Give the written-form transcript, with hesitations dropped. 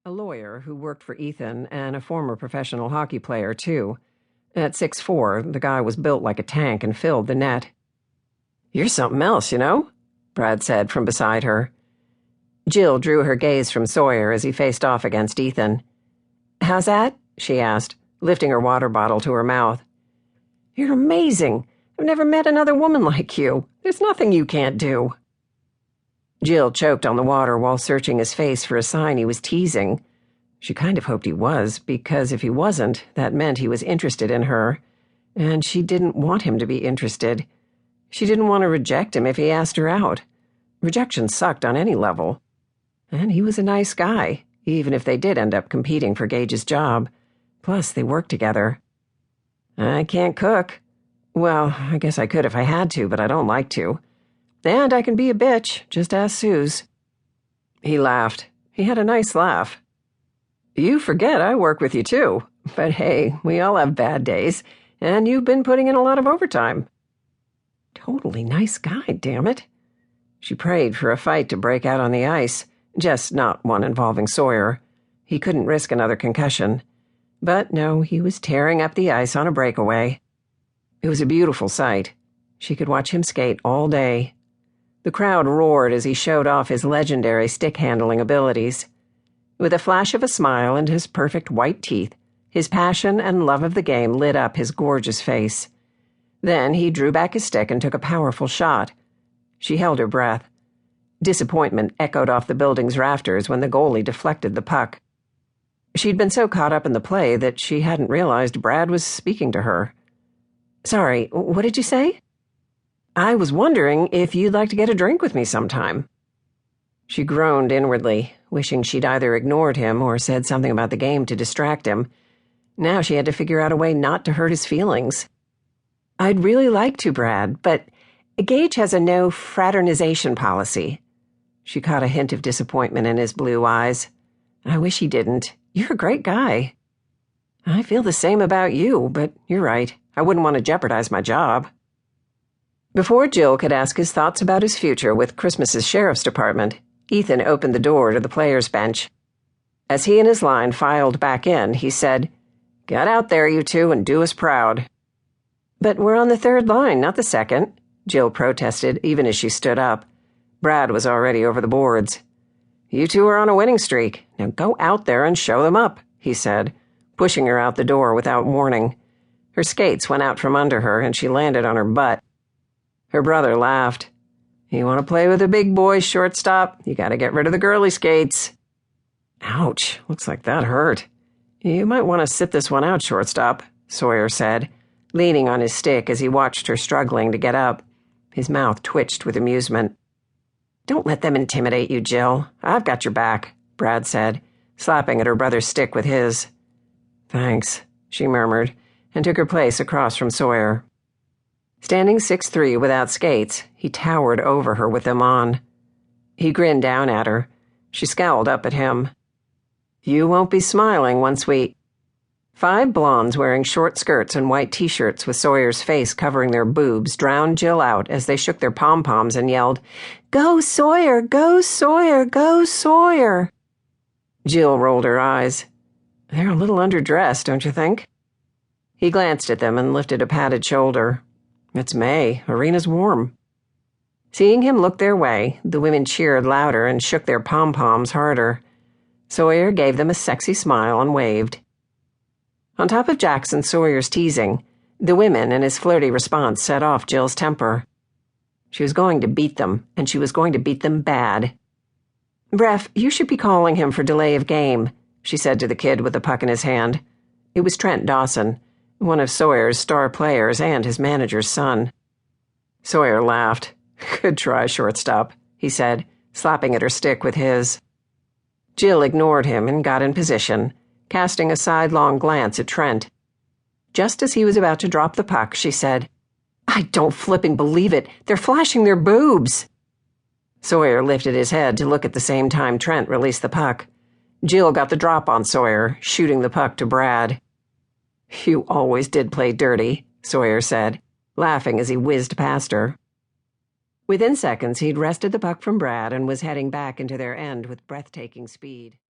a lawyer who worked for Ethan and a former professional hockey player, too. At 6'4", the guy was built like a tank and filled the net. "You're something else, you know?" Brad said from beside her. Jill drew her gaze from Sawyer as he faced off against Ethan. "How's that?" she asked, lifting her water bottle to her mouth. "You're amazing. I've never met another woman like you. There's nothing you can't do." Jill choked on the water while searching his face for a sign he was teasing. She kind of hoped he was, because if he wasn't, that meant he was interested in her. And she didn't want him to be interested. She didn't want to reject him if he asked her out. Rejection sucked on any level. And he was a nice guy, even if they did end up competing for Gage's job. Plus, they worked together. "I can't cook. Well, I guess I could if I had to, but I don't like to. And I can be a bitch, just ask Suze." He laughed. He had a nice laugh. "You forget I work with you, too. But hey, we all have bad days, and you've been putting in a lot of overtime." Totally nice guy, damn it. She prayed for a fight to break out on the ice, just not one involving Sawyer. He couldn't risk another concussion. But no, he was tearing up the ice on a breakaway. It was a beautiful sight. She could watch him skate all day. The crowd roared as he showed off his legendary stick-handling abilities. With a flash of a smile and his perfect white teeth, his passion and love of the game lit up his gorgeous face. Then he drew back his stick and took a powerful shot. She held her breath. Disappointment echoed off the building's rafters when the goalie deflected the puck. She'd been so caught up in the play that she hadn't realized Brad was speaking to her. "Sorry, what did you say?" "I was wondering if you'd like to get a drink with me sometime." She groaned inwardly, wishing she'd either ignored him or said something about the game to distract him. Now she had to figure out a way not to hurt his feelings. "I'd really like to, Brad, but Gage has a no fraternization policy." She caught a hint of disappointment in his blue eyes. "I wish he didn't. You're a great guy." "I feel the same about you, but you're right. I wouldn't want to jeopardize my job." Before Jill could ask his thoughts about his future with Christmas's sheriff's department, Ethan opened the door to the players' bench. As he and his line filed back in, he said, "Get out there, you two, and do us proud." "But we're on the third line, not the second," Jill protested, even as she stood up. Brad was already over the boards. "You two are on a winning streak. Now go out there and show them up," he said, pushing her out the door without warning. Her skates went out from under her, and she landed on her butt. Her brother laughed. "You want to play with the big boys, shortstop? You got to get rid of the girly skates." "Ouch, looks like that hurt." "You might want to sit this one out, shortstop," Sawyer said, leaning on his stick as he watched her struggling to get up. His mouth twitched with amusement. "Don't let them intimidate you, Jill. I've got your back," Brad said, slapping at her brother's stick with his. "Thanks," she murmured, and took her place across from Sawyer. Standing 6'3" without skates, he towered over her with them on. He grinned down at her. She scowled up at him. "You won't be smiling once we—" 5 blondes wearing short skirts and white t-shirts with Sawyer's face covering their boobs drowned Jill out as they shook their pom-poms and yelled, "Go Sawyer! Go Sawyer! Go Sawyer!" Jill rolled her eyes. "They're a little underdressed, don't you think?" He glanced at them and lifted a padded shoulder. "It's May. Arena's warm." Seeing him look their way, the women cheered louder and shook their pom-poms harder. Sawyer gave them a sexy smile and waved. On top of Jackson Sawyer's teasing, the women and his flirty response set off Jill's temper. She was going to beat them, and she was going to beat them bad. "Ref, you should be calling him for delay of game," she said to the kid with the puck in his hand. It was Trent Dawson, one of Sawyer's star players and his manager's son. Sawyer laughed. "Good try, shortstop," he said, slapping at her stick with his. Jill ignored him and got in position, casting a sidelong glance at Trent. Just as he was about to drop the puck, she said, "I don't flipping believe it. They're flashing their boobs." Sawyer lifted his head to look at the same time Trent released the puck. Jill got the drop on Sawyer, shooting the puck to Brad. "You always did play dirty," Sawyer said, laughing as he whizzed past her. Within seconds, he'd wrested the puck from Brad and was heading back into their end with breathtaking speed.